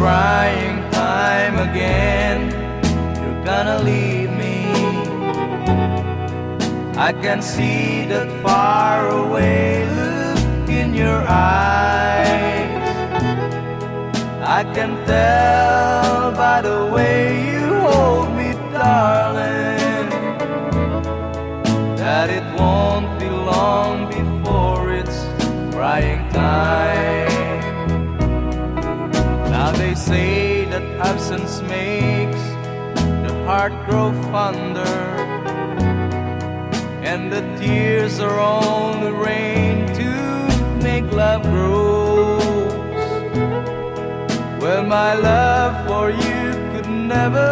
crying time again. You're gonna leave me. I can see that faraway look in your eyes. I can tell by the way you hold me, darling, that it won't be long before it's crying time. Now they say that absence makes the heart grow fonder, and the tears are only rain to make love grows. Well, my love for you could never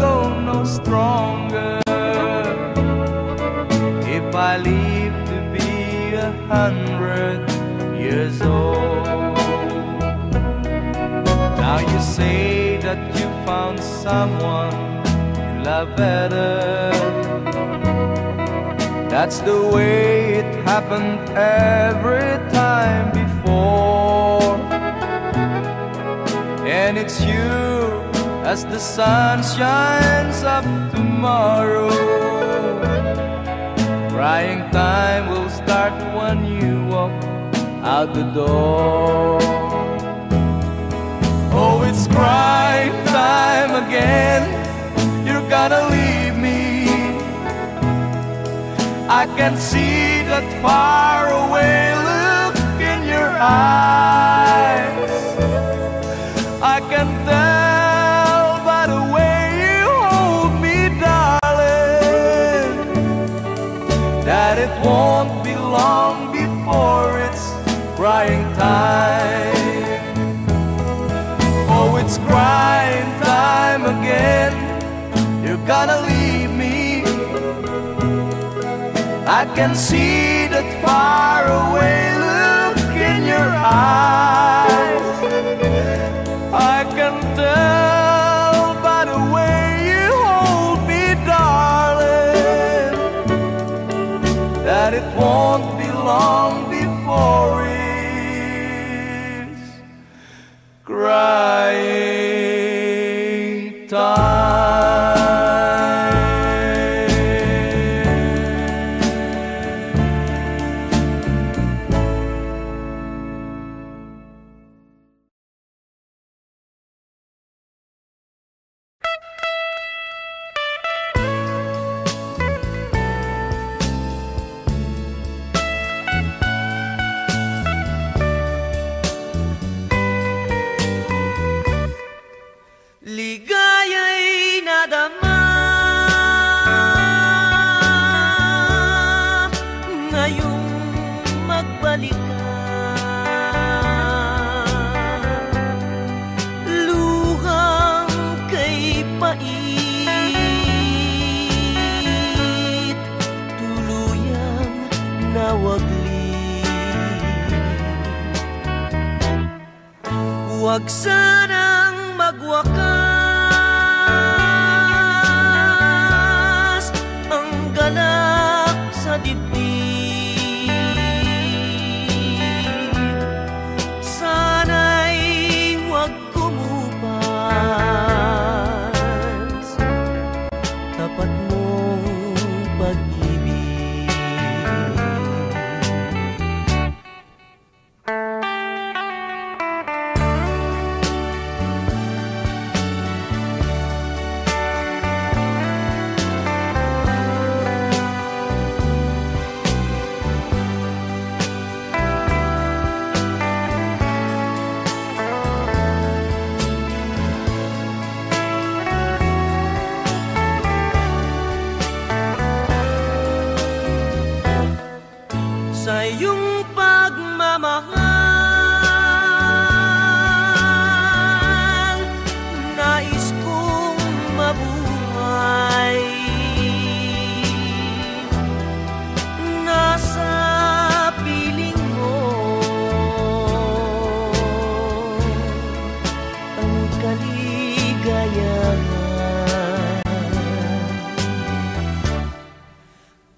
go no stronger if I live to be 100 years old. Now you say that you found someone you love better. That's the way it happened every time before. And it's you as the sun shines up tomorrow. Crying time will start when you walk out the door. Oh, it's crying time again. You're gonna leave me. I can see that faraway look in your eyes. I can tell by the way you hold me, darling, that it won't be long before it's crying time. Oh, it's crying time again. You're gonna leave me. I can see that faraway look in your eyes. I can tell by the way you hold me, darling, that it won't be long before it's crying time. Ligaya'y nadama ngayong magbalik ka. Luhang kay pait, tuluyang nawaglit. Huwag sanang magwakas ang galak sa dibdib. Sana'y huwag kumupas tapat mong pag-ibig. Sa iyong pagmamahal, nais kong mabuhay. Nasa piling mo ang kaligayahan.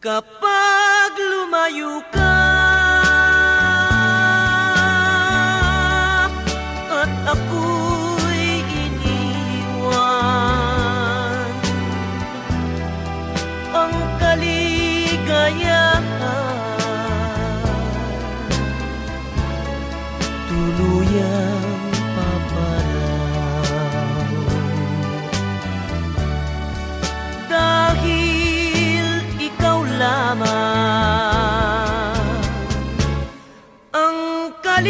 Kapag lumayo ka at ako'y tuluyang paparaw. Dahil ikaw lamang ang kaligayahan.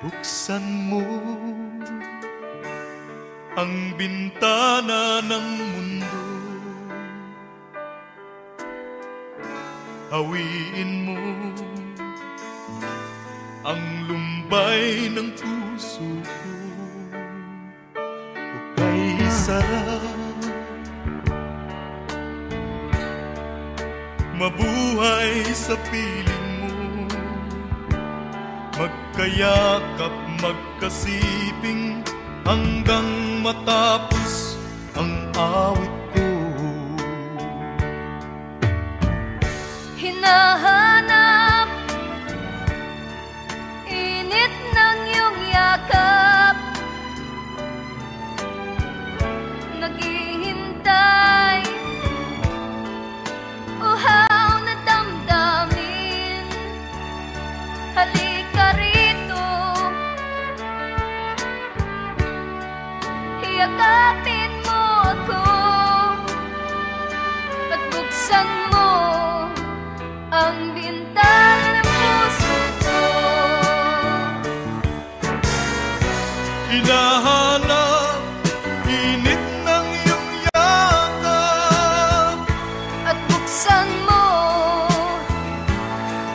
Buksan mo ang bintana ng mundo, hawiin mo ang lumbay ng puso ko. Hukay sarap, mabuhay sa piling mo, magkayakap, magkasiping hanggang matapos ang awit ko. Hinahanap init ng iyong yakap, naghihintay uhaw na damdamin. Halika rito, yakapin mo ako at buksan mo ang bintana ng puso ko. Hinahanap init ng iyong yakap At buksan mo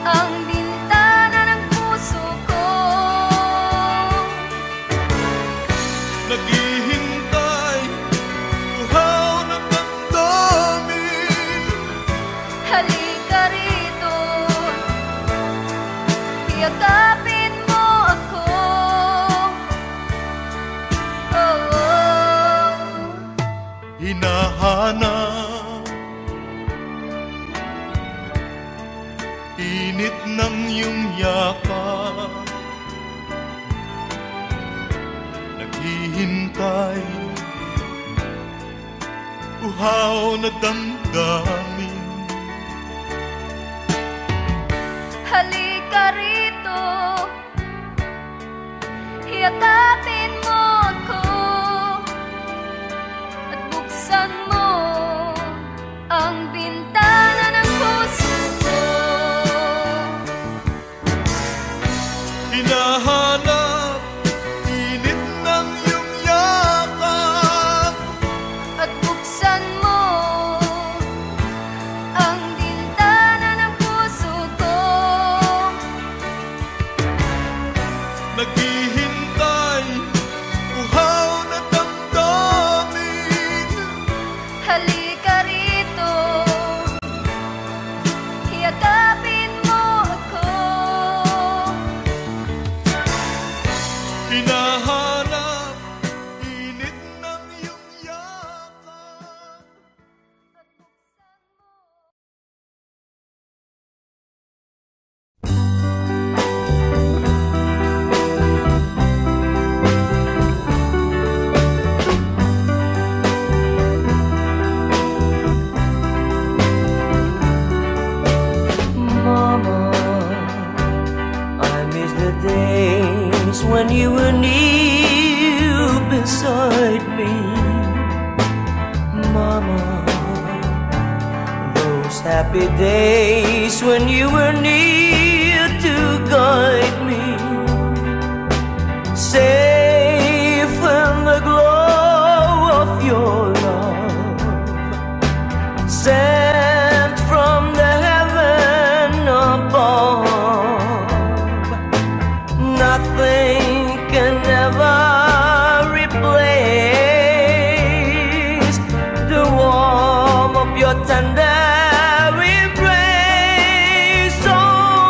ang bintana ng puso ko. naghihintay, uhaw na damdamin. Halika rito, yakapin mo ako. Oh, oh. Hinahanap init ng iyong yakap, naghihintay, uhaw na damdamin. Halika rito, yakapin mo ako at buksan mo ang bintana ng puso ko. Hinahanap init ng iyong yakap At buksan mo ang bintana ng puso ko. naghihintay, uhaw na damdamin. Halika rito, yakapin mo ako. Hinahanap init ng iyong yakap. At buksan mo. Mama, I miss the days when you were near beside me. Mama, those happy days when you were near to guide me. Safe in the glow of your love, sent from the heaven above. Nothing can ever replace the warmth of your tender embrace. Oh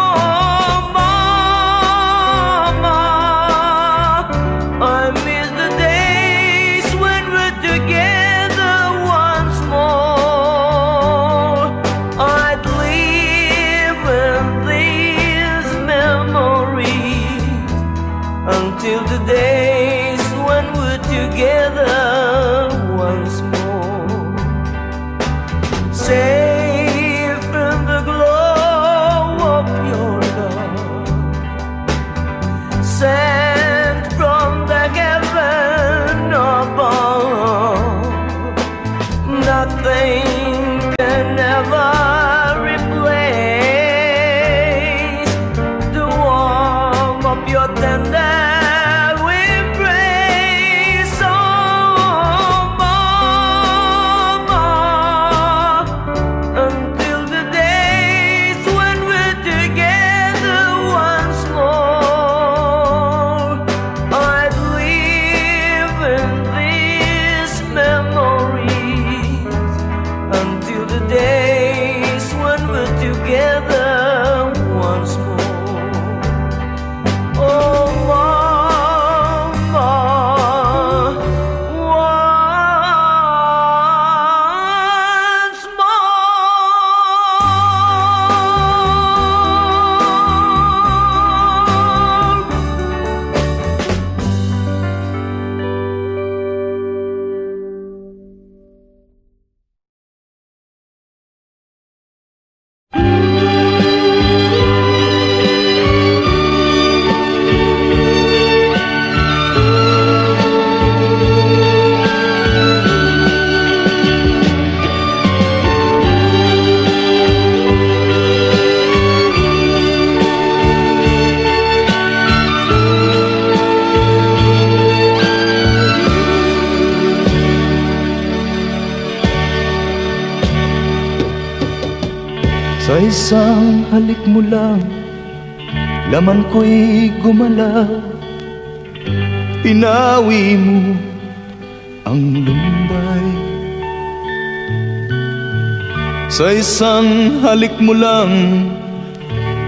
Sa isang halik mo lang, laman ko'y gumalaw. Pinawi mo ang lumbay. Sa isang halik mo lang,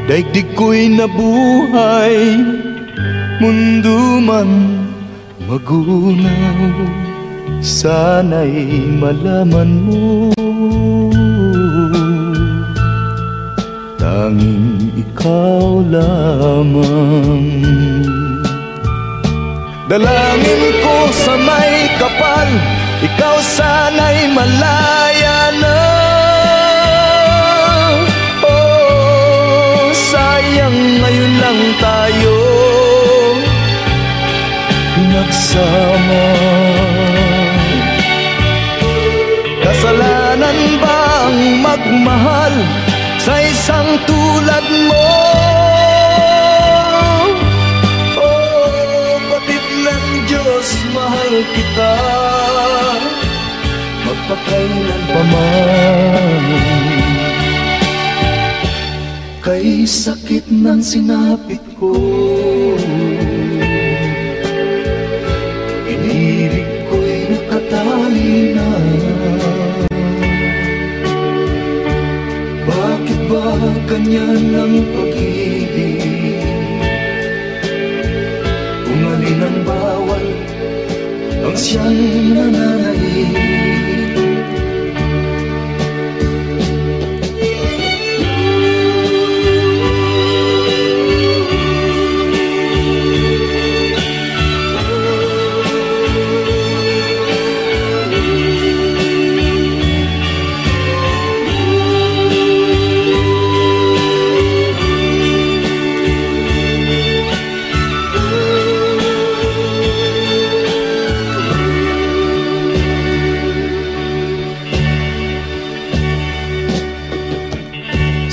daigdig ko'y nabuhay. Mundo man magunaw, sana'y malaman mo, tanging ikaw lamang. Dalangin ko sa may kapal, ikaw sana'y malaya na. Oh, sayang ngayon lang tayo pinagsama. Kasalanan ba ang magmahal sa isang tulad mo? Oh, batid ng Diyos, mahal kita magpakailan pa man. Kay sakit ng sinapit ko, inibig ko'y nakatali na. Bakit ba ganyan ang pag-ibig? Kung alin ang bawal, ang siyang nananaig.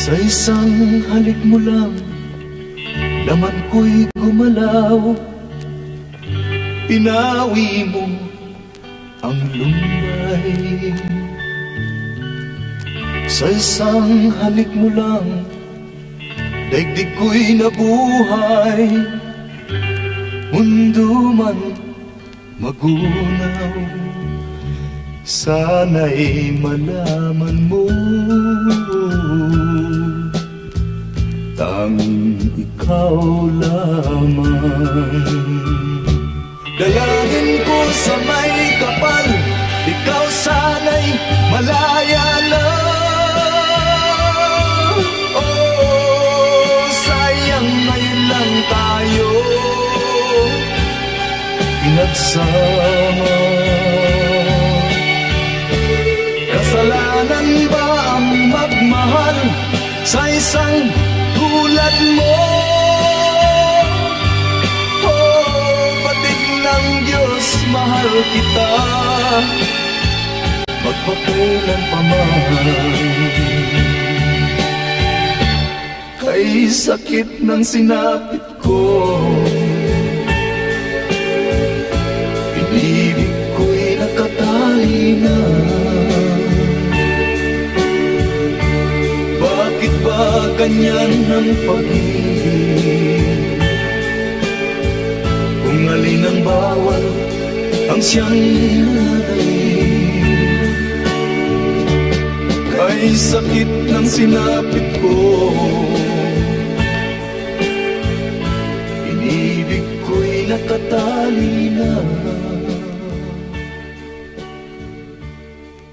Sa isang halik mo lang, laman ko'y gumalaw. Pinawi mo ang lumbay. Sa isang halik mo lang, daigdig ko'y nabuhay. Mundo man magunaw, sana'y malaman mo, tanging ikaw lamang. Dalangin ko sa may kapal, ikaw sana'y malaya na. Oh, sayang ngayon lang tayo pinagsama. Kasalanan ba ang magmahal sa isang tulad mo? Oh, batid ng Diyos, mahal kita magpakailan pa man. Kay sakit ng sinapit ko, inibig ko'y nakatali na. Bakit ba ganyan ang pag-ibig? Kung alin ang bawal, ang siyang nananaig. Kay sakit ng sinapit ko, inibig ko'y nakatali na.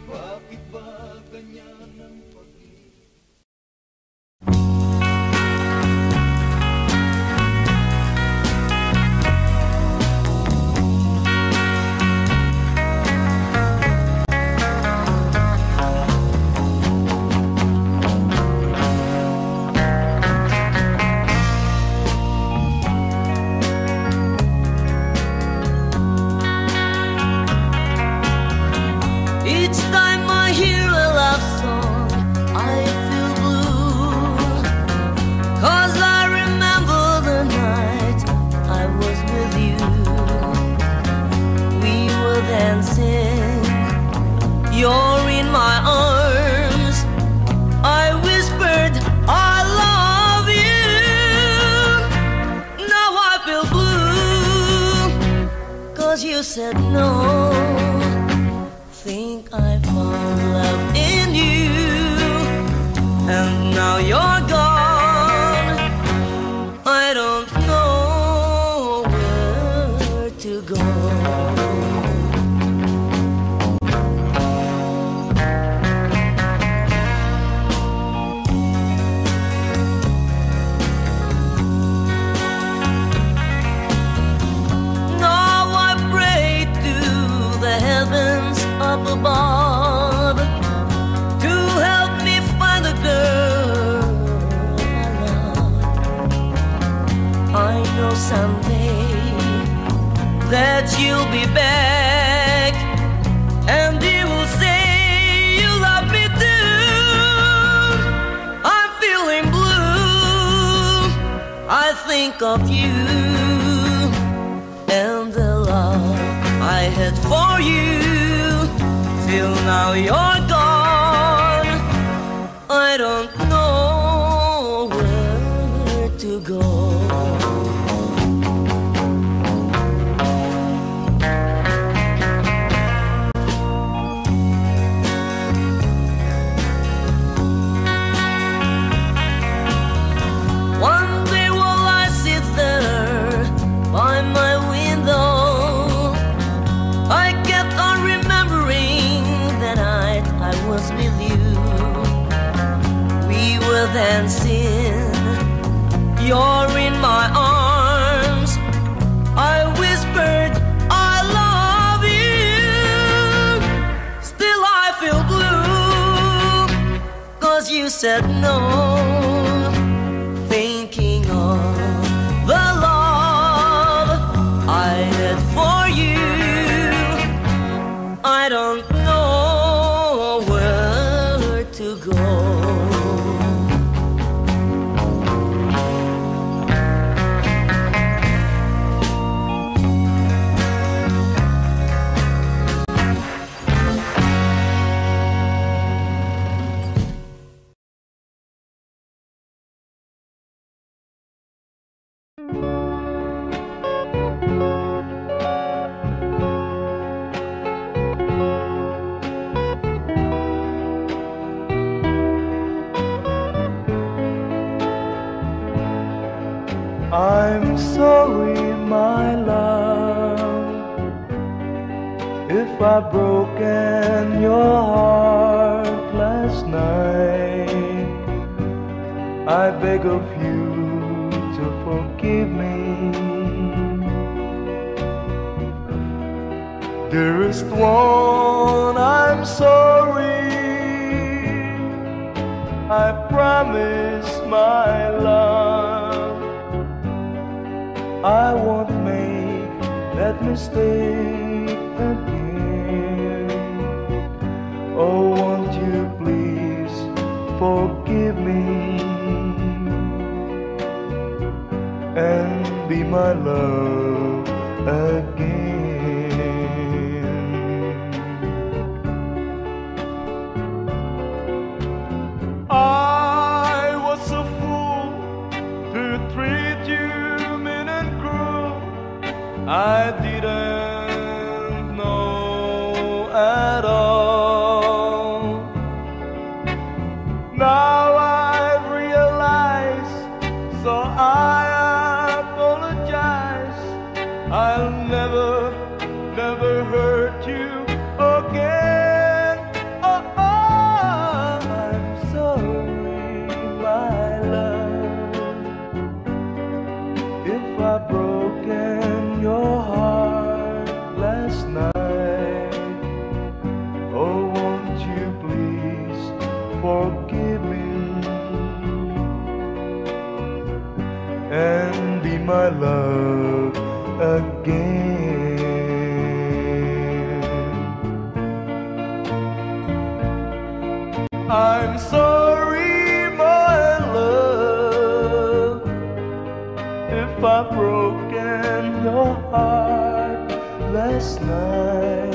Bakit ba ganyan ang pag-ibig? said no. Think I found love in you, and now you're gone. I don't know where to go. Up above to help me find the girl I love. I know someday that you'll be back, and you will say you love me too. I'm feeling blue. I think of you and the love I had for you. Till now you're gone. I don't know where to go. One day while I sit there by my window, I kept on remembering the night I was with you. We were dancing, you're in my arms. I whispered, I love you. Still I feel blue, 'cause you said no. Thinking of the love I had for you, I don't know where to go. I'm sorry, my love, if I've broken your heart last night. I beg of you to forgive me. Dearest one, I'm sorry. I promise, my love, I won't make that mistake again. Oh, won't you please forgive me and be my love again. I was a fool to treat you mean and cruel. I didn't know at all. Now I've realized, so I apologize. I'll never, never hurt you again. Oh, I'm sorry, my love, if I've broken your heart last night. Oh, won't you please forgive me and be my love again. I'm sorry, my love, if I've broken your heart last night.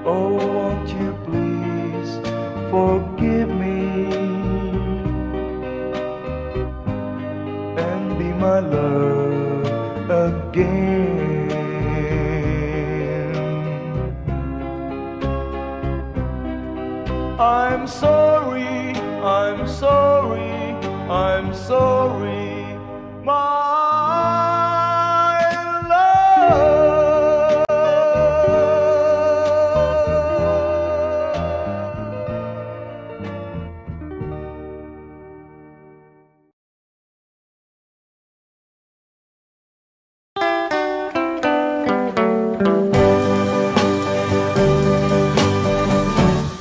Oh, won't you please forgive me and be my love again. I'm sorry, I'm sorry, I'm sorry, my love.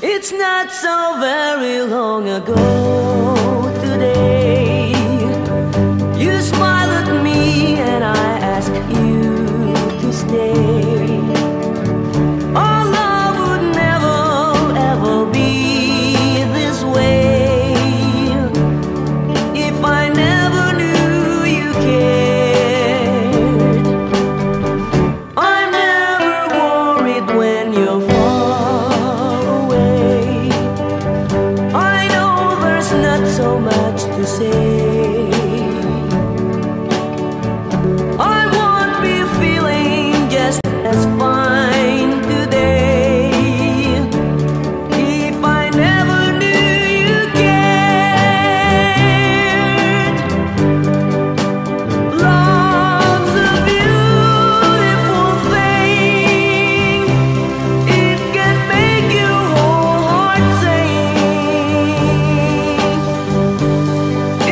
It's not so very long ago today, you smiled at me and I asked you to stay. Our love would never ever be this way if I never knew you cared. I'm never worried when you're far away. I know there's not so much to say. I won't be feeling just as fine today if I never knew you cared. Love's a beautiful thing. It can make your whole heart sing.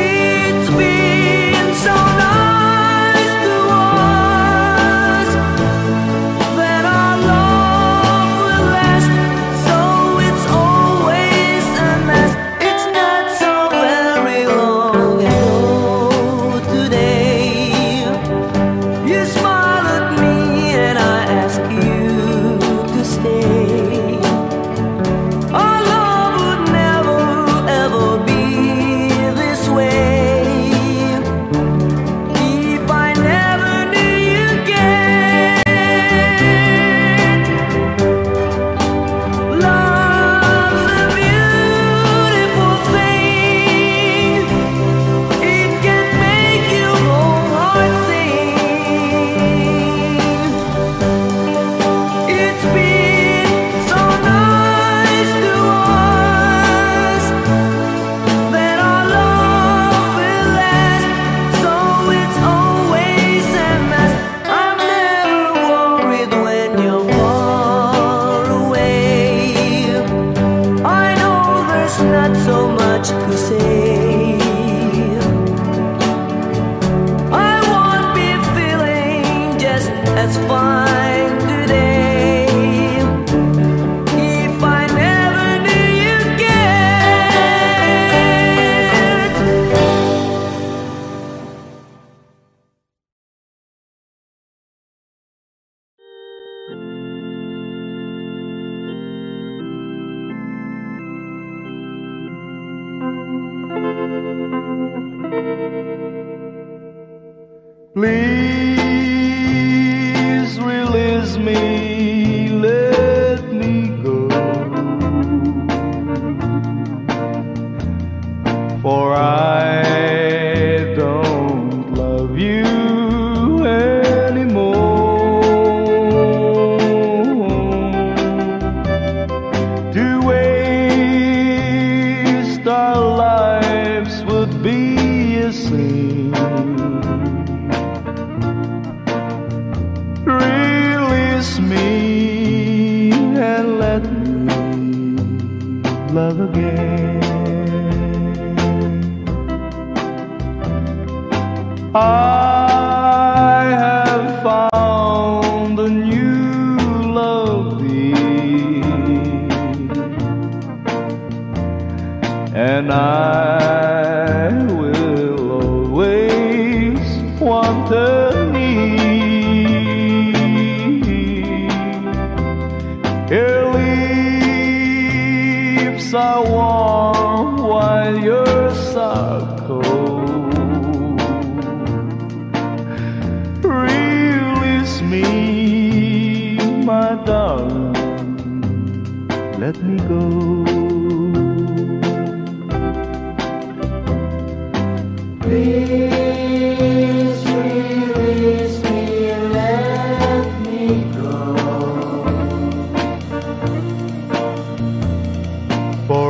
It's been so nice to us that our love will last, so it's always a mess. It's not so very long ago today, you smiled at me and I asked you to stay. Our love would never ever be this way if I never knew you cared. Love's a beautiful thing. It can make your whole heart sing. It's been so nice to us that our love will last, so it's always a mess. I'm never worried when you're far away. I know there's not so much to say. I won't be feeling just as fine today if I never knew you cared. Please release me, let me go, for I don't love you anymore. To waste our lives would be a sin. Release me and let me love again. I have found a new love dear, and I will always want her near. Her lips are warm while yours are cold. Release me, my darling, let me go. Please release me, let me go. For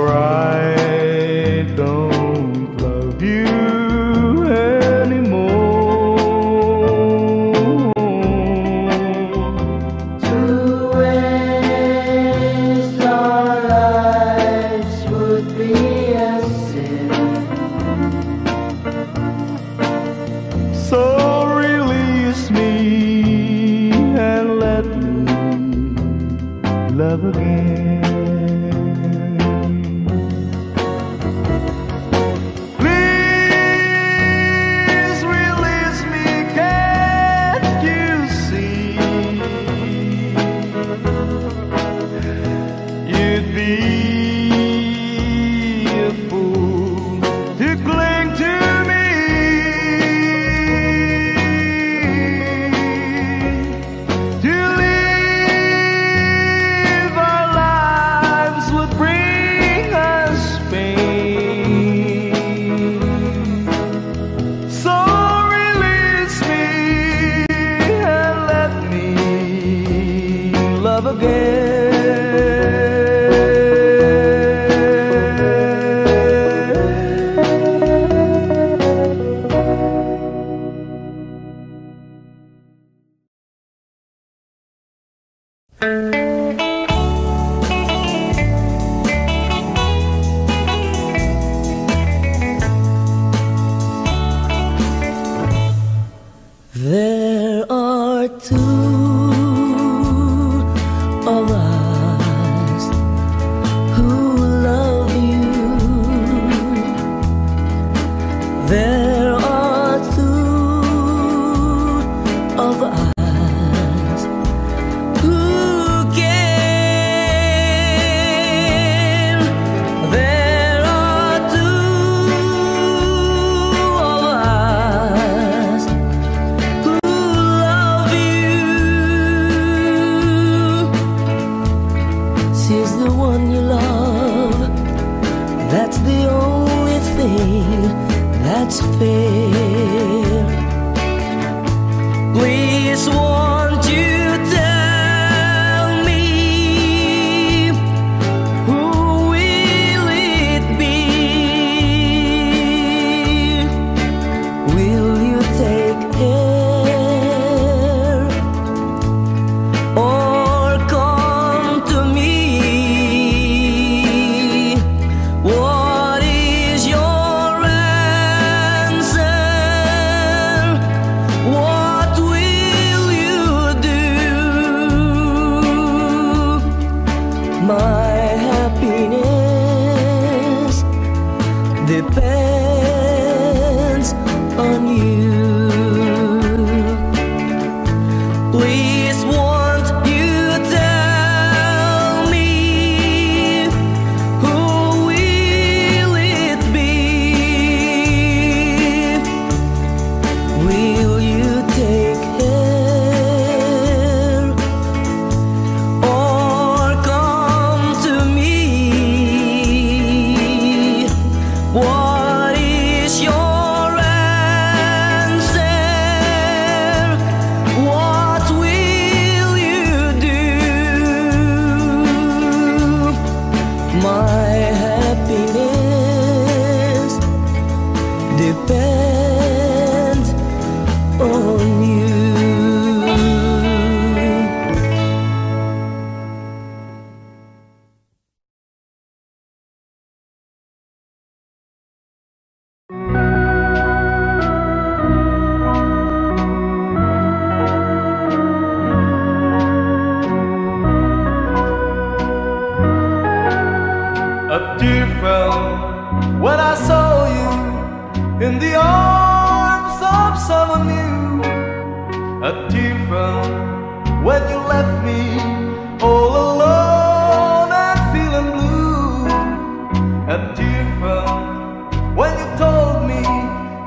So release me and let me love again. Please release me, can't you see? You'd be a fool to cling to me. To live our lives would bring us pain. So release me and let me love again. There are two of us who love you. There are two of us who care. There are two of us who love you. She's the one you love. That's the only thing that's fair. Please, won't you tell me, who will it be? Will you take care or come to me? What is your answer? What will you do? My happiness depends on you. Please, won't you tell me, who will it be? Will you take care or come to me? What is your answer? What will you do? My happiness depends on you. A tear fell when I saw you in the arms of someone new. A tear fell when you left me all alone and feeling blue. A tear fell when you told me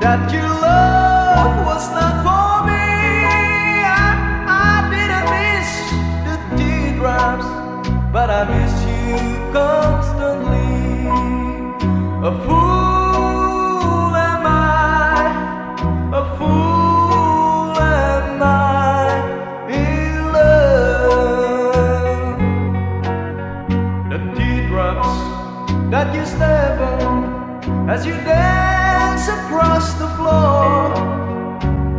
that your love was not for me. I didn't miss the teardrops, but I miss you constantly. A fool am I, a fool am I in love. The teardrops that you step on as you dance across the floor.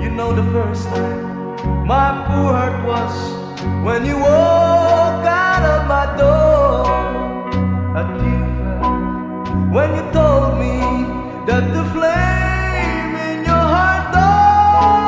You know the first time my poor heart was when you walk out of my door. A tear fell when you told me that the flame in your heart died.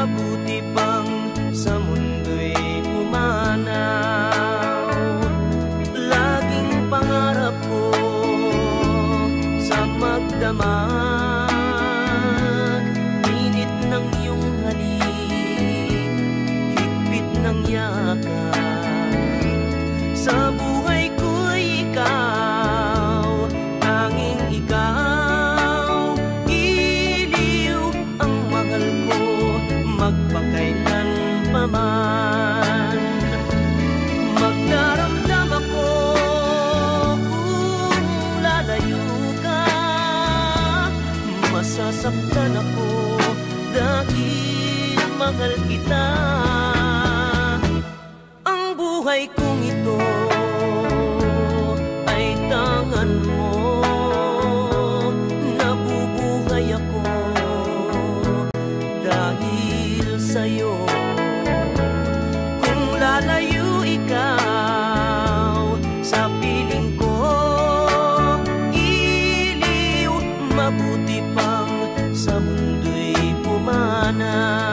mabuti pang sa mundo'y pumanaw. Laging pangarap ko sa magdamag, init ng iyong halik, higpit ng yakap. Sa buhay ko'y ikaw, tanging ikaw, iliw ang mahal ko, magpakailan pa man. Magdaramdam ako kung lalayo ka, masasaktan ako dahil mahal kita. Ang buhay kong ito ay tangan mo, nabubuhay ako dahil sa'yo. Kung lalayo ikaw sa piling ko, iliw, mabuti pang sa mundo'y pumanaw.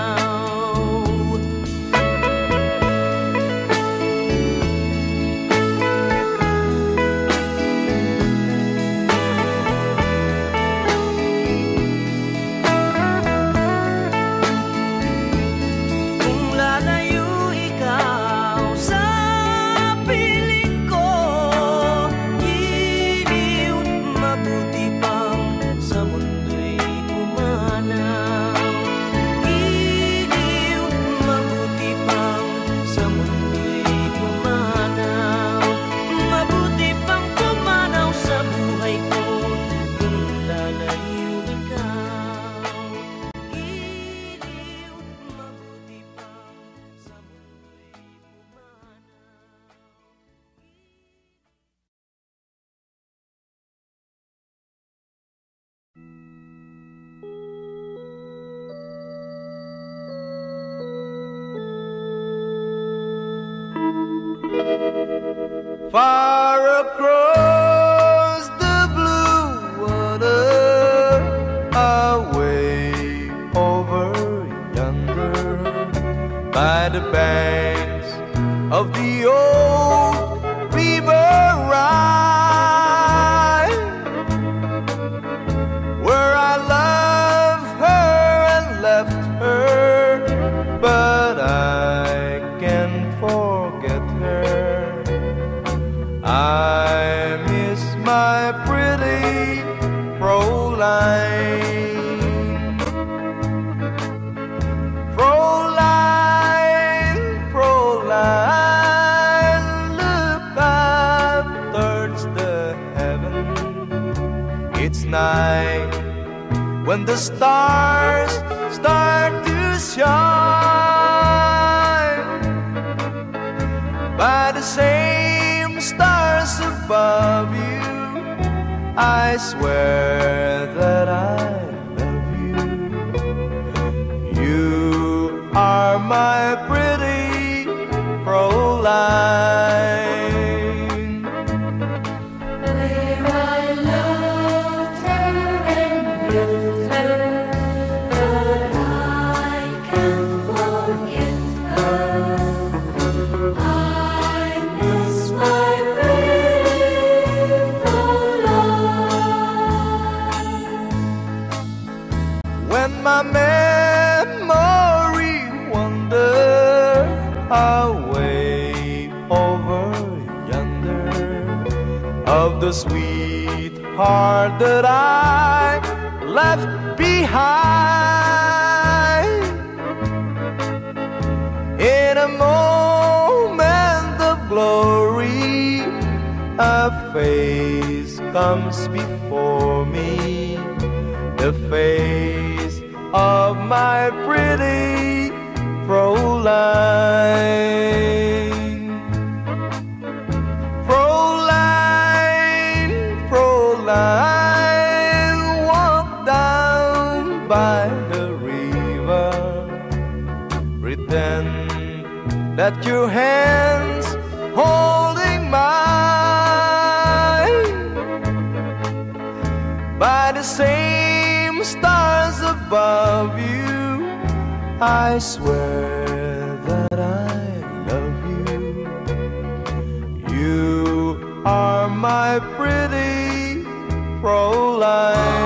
Far across the blue water, away over yonder, by the banks of the old river Rhine, where I loved her and left her, but I can't forget her. I miss my pretty Fräulein. Fräulein, Fräulein, look up towards the heaven. It's night when the stars start to shine. By the same stars above you, I swear that I love you. You are my pretty Fräulein. Where I loved her and left her, but I can't forget her. I miss my pretty Fräulein. When my memory wanders away over yonder, of the sweetheart that I left behind, in a moment of glory, a face comes before me, the face of my pretty Fräulein. Fräulein, Fräulein, walk down by the river, pretend that your hands holding mine. By the same stars above you, I swear that I love you. You are my pretty Fräulein.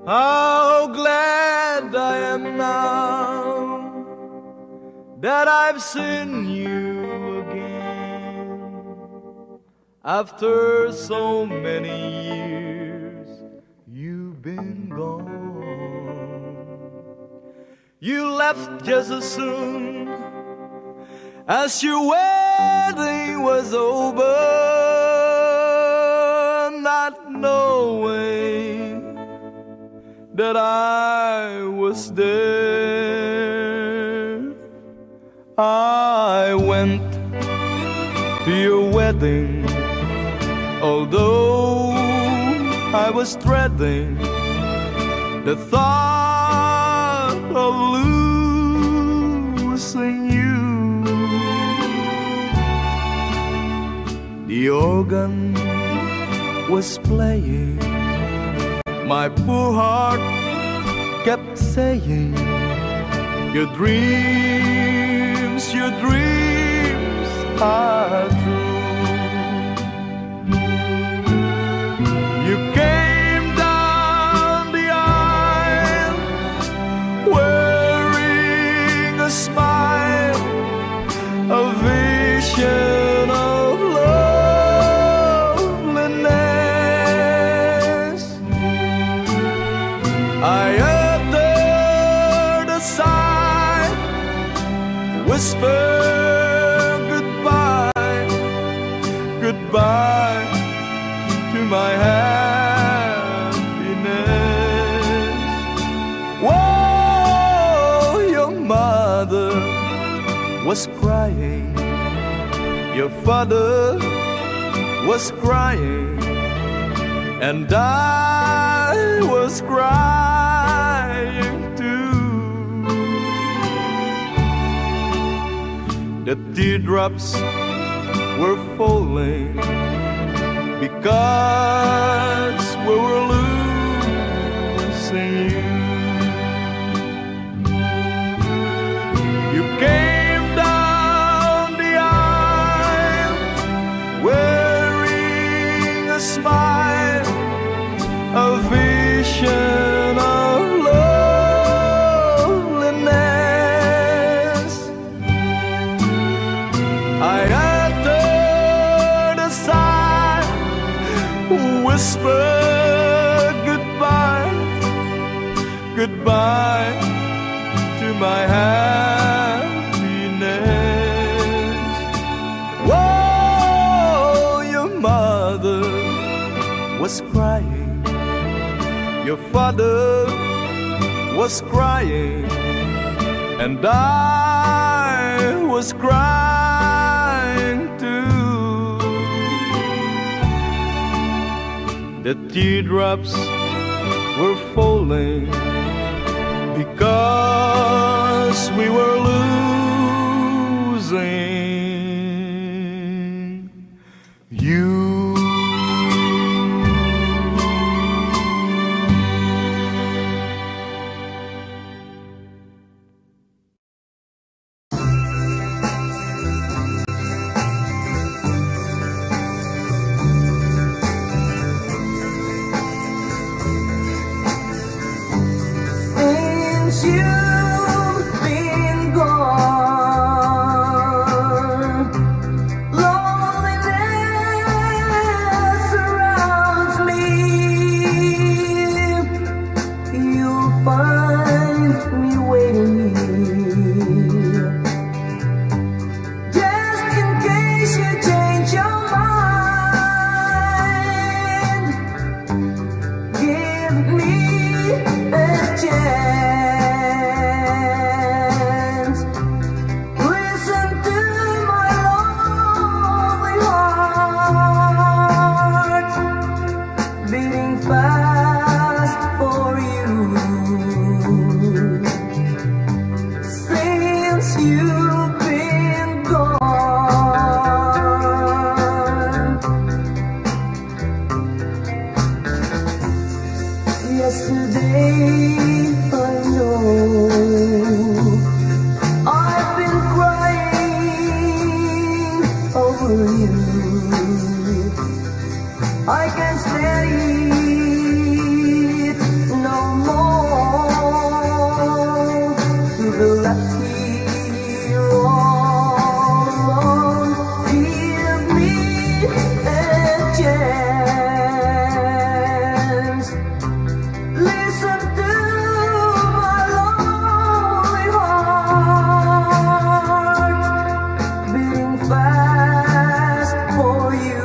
How glad I am now that I've seen you again. After so many years, you've been gone. You left just as soon as your wedding was over, not knowing that I was there. I went to your wedding, although I was dreading the thought of losing you. The organ was playing, my poor heart kept saying, your dreams are true. You came down the aisle wearing a smile, a vision of love. my happiness. Whoa, your mother was crying, your father was crying, and I was crying too. The teardrops were falling because we were losing you. You came down the aisle wearing a smile, a vision of loneliness. I uttered a sigh, whispered goodbye, goodbye to my happiness. Whoa, your mother was crying, your father was crying, and I was crying too. The teardrops were falling because we were losing you. Since you've been gone, loneliness surrounds me. You'll find me waiting here, just in case you change your mind. Give me a chance. Listen to my lonely heart beating fast for you. Since you've been gone, yesterday I know I've been crying over you. I can't stand it no more. To the left here all alone, give me a chance. Listen to my lonely heart beating fast for you.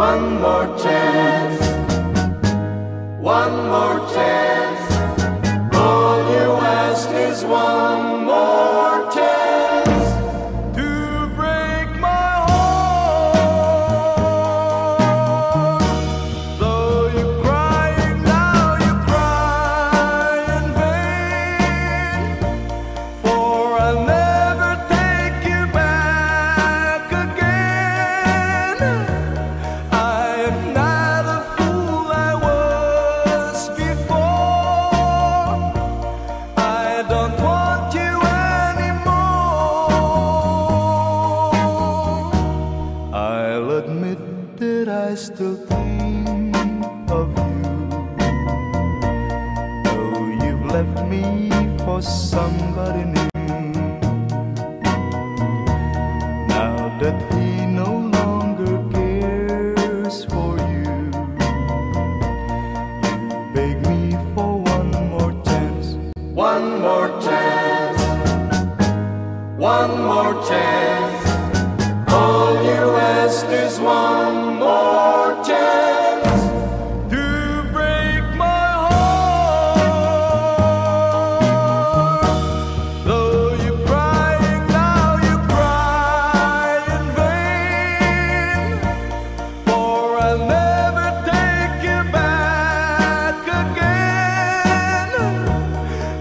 one more chance, one more chance. All you ask is one more chance to break my heart. Though you're crying now, you cry in vain, for I'll never take you back again. I am not a fool I was before. I don't want you anymore. I'll admit that I still think of you, though you've left me for somebody new. Now that he no longer cares for you, you beg me for one more chance, one more chance, one more chance. All you ask is one more chance to break my heart. Though you're crying now, you cry in vain, for I'll never take you back again.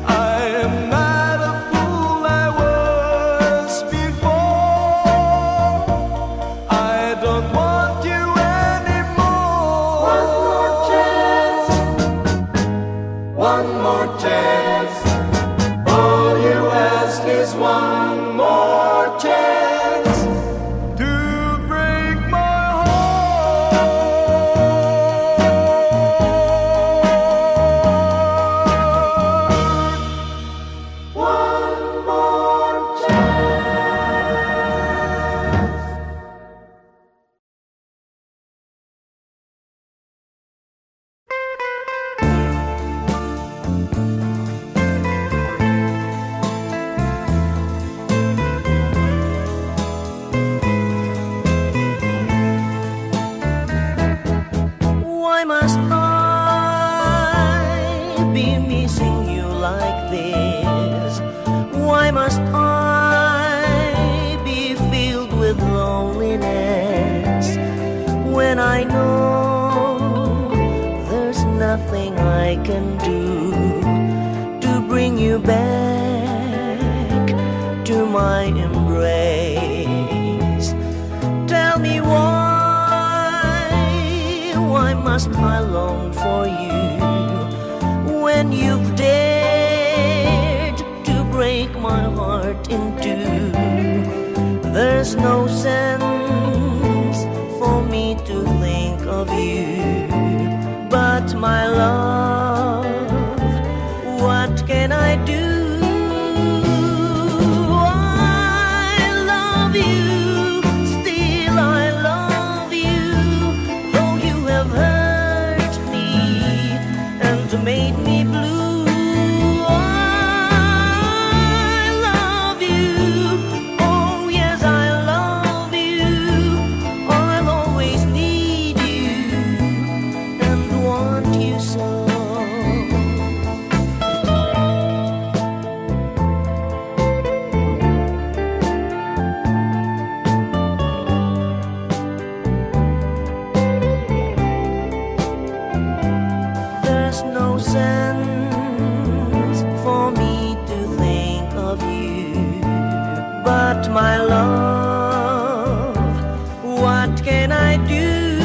I am not a fool I was before. I don't want you anymore. One more chance, one more chance. All you ask is one more chance to break my heart. One more chance. Why must I be missing you like this? Why must I be filled with loneliness when I know there's nothing I can do to bring you back to my embrace? Tell me why must I long for you when you've dared to break my heart in two? There's no sense for me to think of you, but my love, what can I do? I love you, still I love you, though you have hurt me and made me blue. I love you, oh yes I love you. I'll always need you and want you so. There's no sense for me to think of you, but my love, what can I do?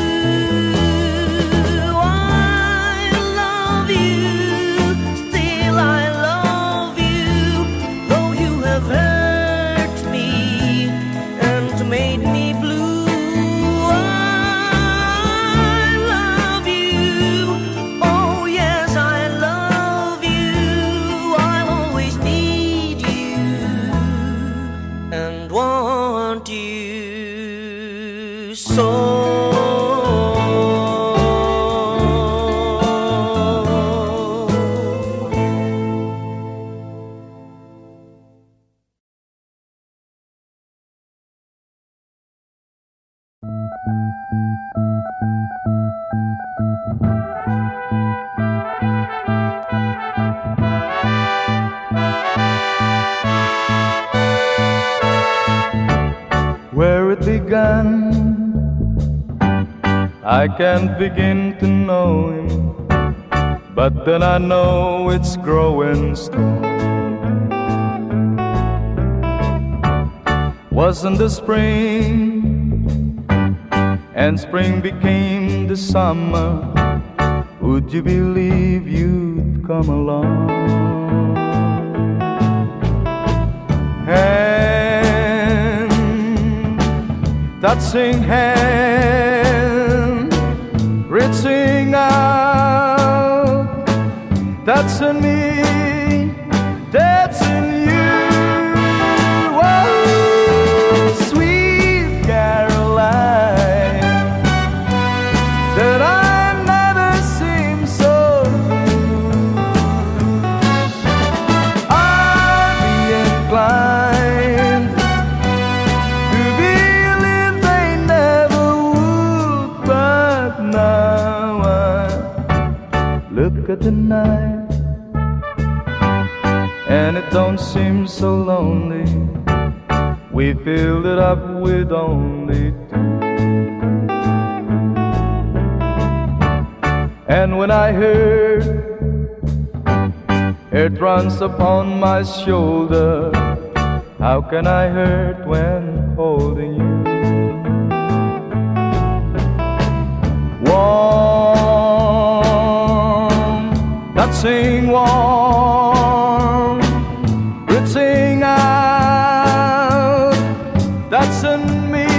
I love you, still I love you, though you have hurt me and made me blue. I love you, oh yes I love you. I'll always need you and want you so. where it began. I can't begin to know him, but then I know it's growing strong. Wasn't the spring, and spring became the summer, would you believe you'd come along? Hand, touching hand, reaching out, touching me, touching you. Whoa, sweet Caroline, that I never seem so good. I'd be inclined to believe they never would, but now I look at the night and it don't seem so lonely. We filled it up with only two. And when I heard it runs upon my shoulder, how can I hurt when holding you? Warm, touching warm, reaching out, touching me.